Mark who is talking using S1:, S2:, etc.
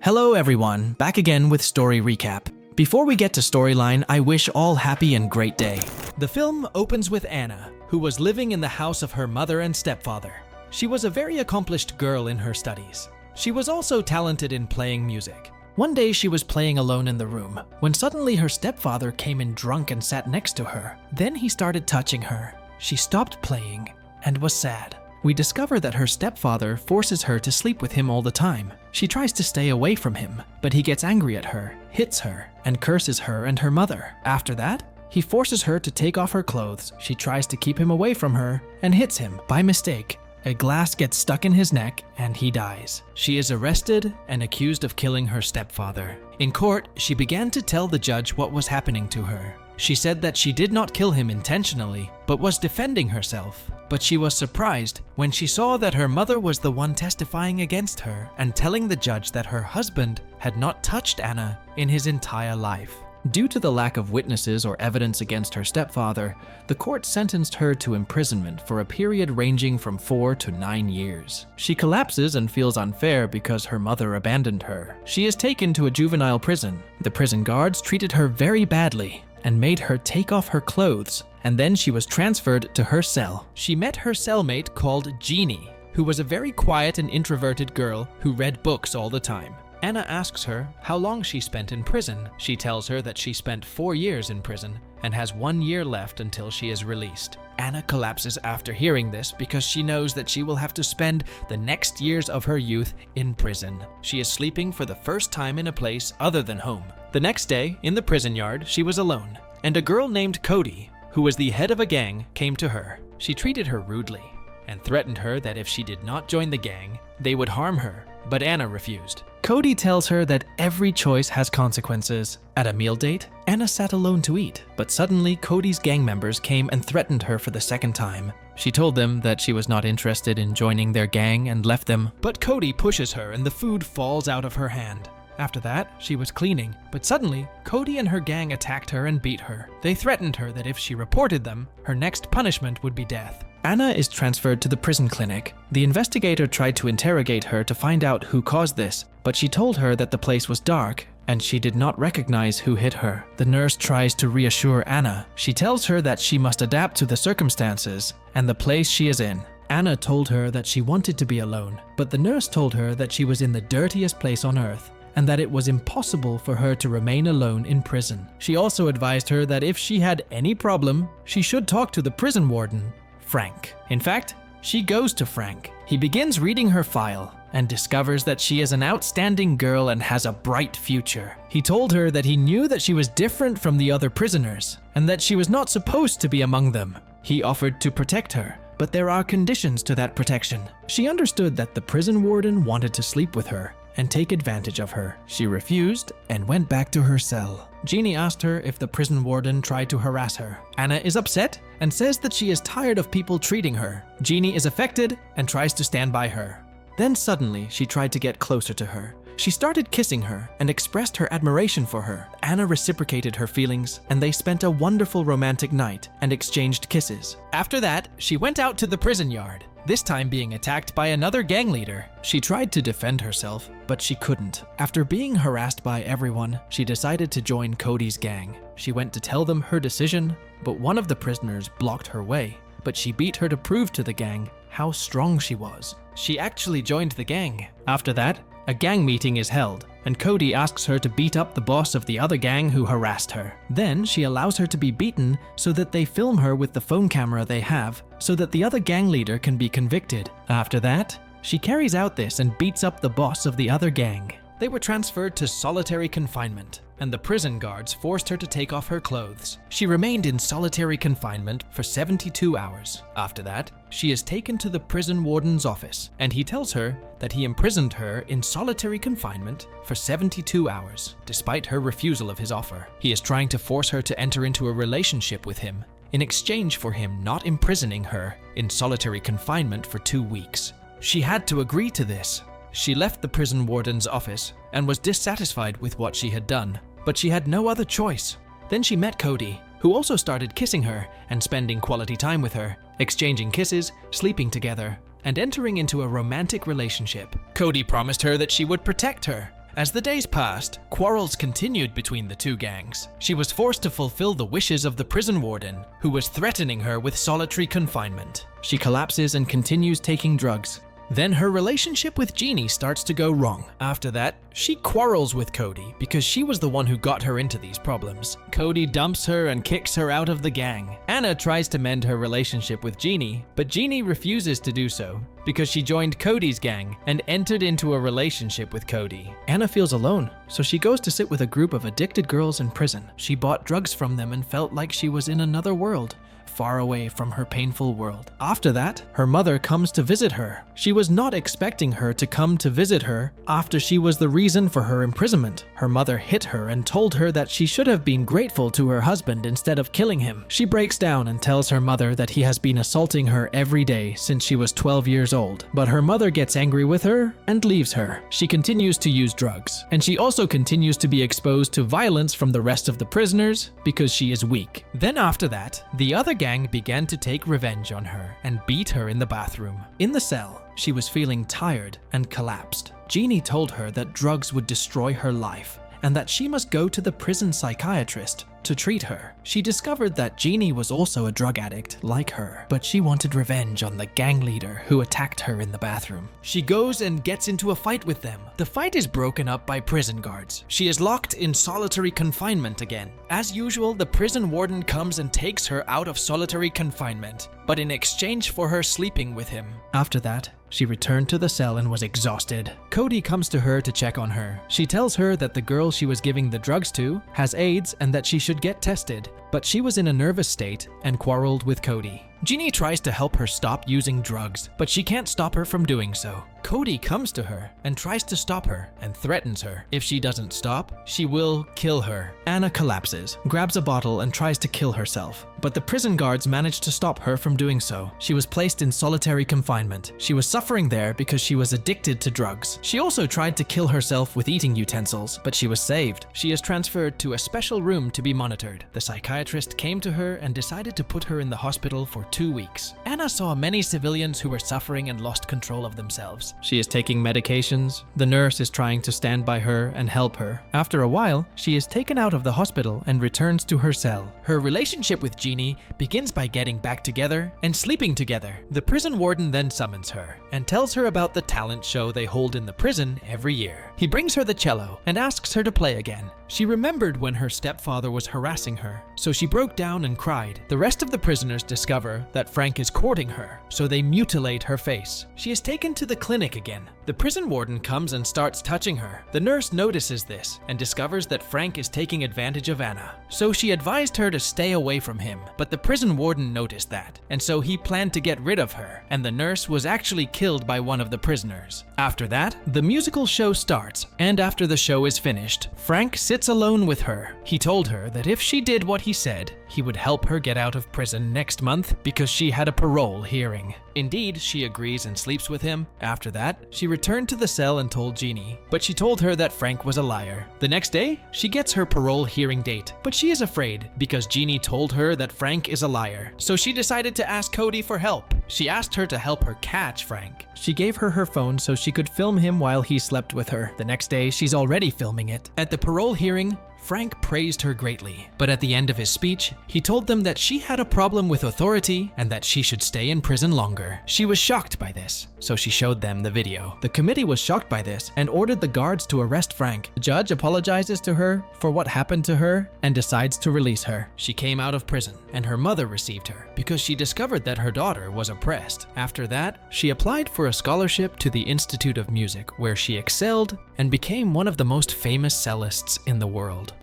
S1: Hello everyone, back again with Story Recap. Before we get to storyline, I wish all happy and great day. The film opens with Anna, who was living in the house of her mother and stepfather. She was a very accomplished girl in her studies. She was also talented in playing music. One day she was playing alone in the room, when suddenly her stepfather came in drunk and sat next to her. Then he started touching her. She stopped playing and was sad. We discover that her stepfather forces her to sleep with him all the time. She tries to stay away from him, but he gets angry at her, hits her, and curses her and her mother. After that, he forces her to take off her clothes. She tries to keep him away from her and hits him by mistake. A glass gets stuck in his neck and he dies. She is arrested and accused of killing her stepfather. In court, she began to tell the judge what was happening to her. She said that she did not kill him intentionally, but was defending herself. But she was surprised when she saw that her mother was the one testifying against her and telling the judge that her husband had not touched Anna in his entire life. Due to the lack of witnesses or evidence against her stepfather, the court sentenced her to imprisonment for a period ranging from 4 to 9 years. She collapses and feels unfair because her mother abandoned her. She is taken to a juvenile prison. The prison guards treated her very badly and made her take off her clothes, and then she was transferred to her cell. She met her cellmate called Jeannie, who was a very quiet and introverted girl who read books all the time. Anna asks her how long she spent in prison. She tells her that she spent 4 years in prison and has 1 year left until she is released. Anna collapses after hearing this because she knows that she will have to spend the next years of her youth in prison. She is sleeping for the first time in a place other than home. The next day, in the prison yard, she was alone, and a girl named Cody, who was the head of a gang, came to her. She treated her rudely and threatened her that if she did not join the gang, they would harm her, but Anna refused. Cody tells her that every choice has consequences. At a meal date, Anna sat alone to eat, but suddenly Cody's gang members came and threatened her for the second time. She told them that she was not interested in joining their gang and left them, but Cody pushes her and the food falls out of her hand. After that, she was cleaning, but suddenly, Cody and her gang attacked her and beat her. They threatened her that if she reported them, her next punishment would be death. Anna is transferred to the prison clinic. The investigator tried to interrogate her to find out who caused this, but she told her that the place was dark and she did not recognize who hit her. The nurse tries to reassure Anna. She tells her that she must adapt to the circumstances and the place she is in. Anna told her that she wanted to be alone, but the nurse told her that she was in the dirtiest place on earth and that it was impossible for her to remain alone in prison. She also advised her that if she had any problem, she should talk to the prison warden, Frank. In fact, she goes to Frank. He begins reading her file and discovers that she is an outstanding girl and has a bright future. He told her that he knew that she was different from the other prisoners and that she was not supposed to be among them. He offered to protect her, but there are conditions to that protection. She understood that the prison warden wanted to sleep with her and take advantage of her. She refused and went back to her cell. Jeannie asked her if the prison warden tried to harass her. Anna is upset and says that she is tired of people treating her. Jeannie is affected and tries to stand by her. Then suddenly, she tried to get closer to her. She started kissing her and expressed her admiration for her. Anna reciprocated her feelings, and they spent a wonderful romantic night and exchanged kisses. After that, she went out to the prison yard, this time being attacked by another gang leader. She tried to defend herself, but she couldn't. After being harassed by everyone, she decided to join Cody's gang. She went to tell them her decision, but one of the prisoners blocked her way. But she beat her to prove to the gang how strong she was. She actually joined the gang. After that, a gang meeting is held, and Cody asks her to beat up the boss of the other gang who harassed her. Then she allows her to be beaten so that they film her with the phone camera they have, so that the other gang leader can be convicted. After that, she carries out this and beats up the boss of the other gang. They were transferred to solitary confinement, and the prison guards forced her to take off her clothes. She remained in solitary confinement for 72 hours. After that, she is taken to the prison warden's office, and he tells her that he imprisoned her in solitary confinement for 72 hours, despite her refusal of his offer. He is trying to force her to enter into a relationship with him, in exchange for him not imprisoning her in solitary confinement for 2 weeks. She had to agree to this. She left the prison warden's office and was dissatisfied with what she had done, but she had no other choice. Then she met Cody, who also started kissing her and spending quality time with her, exchanging kisses, sleeping together, and entering into a romantic relationship. Cody promised her that she would protect her As the days passed, quarrels continued between the two gangs. She was forced to fulfill the wishes of the prison warden, who was threatening her with solitary confinement. She collapses and continues taking drugs. Then her relationship with Jeannie starts to go wrong. After that, she quarrels with Cody because she was the one who got her into these problems. Cody dumps her and kicks her out of the gang. Anna tries to mend her relationship with Jeannie, but Jeannie refuses to do so because she joined Cody's gang and entered into a relationship with Cody. Anna feels alone, so she goes to sit with a group of addicted girls in prison. She bought drugs from them and felt like she was in another world, far away from her painful world. After that, her mother comes to visit her. She was not expecting her to come to visit her after she was the reason for her imprisonment. Her mother hit her and told her that she should have been grateful to her husband instead of killing him. She breaks down and tells her mother that he has been assaulting her every day since she was 12 years old. But her mother gets angry with her and leaves her. She continues to use drugs, and she also continues to be exposed to violence from the rest of the prisoners because she is weak. Then after that, the other gang began to take revenge on her and beat her in the bathroom. In the cell, she was feeling tired and collapsed. Jeannie told her that drugs would destroy her life and that she must go to the prison psychiatrist to treat her. She discovered that Jeannie was also a drug addict like her, but she wanted revenge on the gang leader who attacked her in the bathroom. She goes and gets into a fight with them. The fight is broken up by prison guards. She is locked in solitary confinement again. As usual, the prison warden comes and takes her out of solitary confinement, but in exchange for her sleeping with him. After that, she returned to the cell and was exhausted. Cody comes to her to check on her. She tells her that the girl she was giving the drugs to has AIDS and that she should get tested, but she was in a nervous state and quarreled with Cody. Jeannie tries to help her stop using drugs, but she can't stop her from doing so. Cody comes to her and tries to stop her and threatens her. If she doesn't stop, she will kill her. Anna collapses, grabs a bottle and tries to kill herself, but the prison guards manage to stop her from doing so. She was placed in solitary confinement. She was suffering there because she was addicted to drugs. She also tried to kill herself with eating utensils, but she was saved. She is transferred to a special room to be monitored. The psychiatrist came to her and decided to put her in the hospital for 2 weeks. Anna saw many civilians who were suffering and lost control of themselves. She is taking medications. The nurse is trying to stand by her and help her. After a while, she is taken out of the hospital and returns to her cell. Her relationship with Jeannie begins by getting back together and sleeping together. The prison warden then summons her and tells her about the talent show they hold in the prison every year. He brings her the cello and asks her to play again. She remembered when her stepfather was harassing her, so she broke down and cried. The rest of the prisoners discover that Frank is courting her, so they mutilate her face. She is taken to the clinic again. The prison warden comes and starts touching her. The nurse notices this and discovers that Frank is taking advantage of Anna, so she advised her to stay away from him. But the prison warden noticed that, and so he planned to get rid of her, and the nurse was actually killed by one of the prisoners. After that, the musical show starts, and after the show is finished, Frank sits alone with her. He told her that if she did what he said, he would help her get out of prison next month because she had a parole hearing. Indeed, she agrees and sleeps with him. After that, she returned to the cell and told Jeannie, but she told her that Frank was a liar. The next day, she gets her parole hearing date, but she is afraid because Jeannie told her that Frank is a liar. So she decided to ask Cody for help. She asked her to help her catch Frank. She gave her her phone so she could film him while he slept with her. The next day, she's already filming it. At the parole hearing, Frank praised her greatly, but at the end of his speech, he told them that she had a problem with authority and that she should stay in prison longer. She was shocked by this, so she showed them the video. The committee was shocked by this and ordered the guards to arrest Frank. The judge apologizes to her for what happened to her and decides to release her. She came out of prison, and her mother received her because she discovered that her daughter was oppressed. After that, she applied for a scholarship to the Institute of Music, where she excelled and became one of the most famous cellists in the world.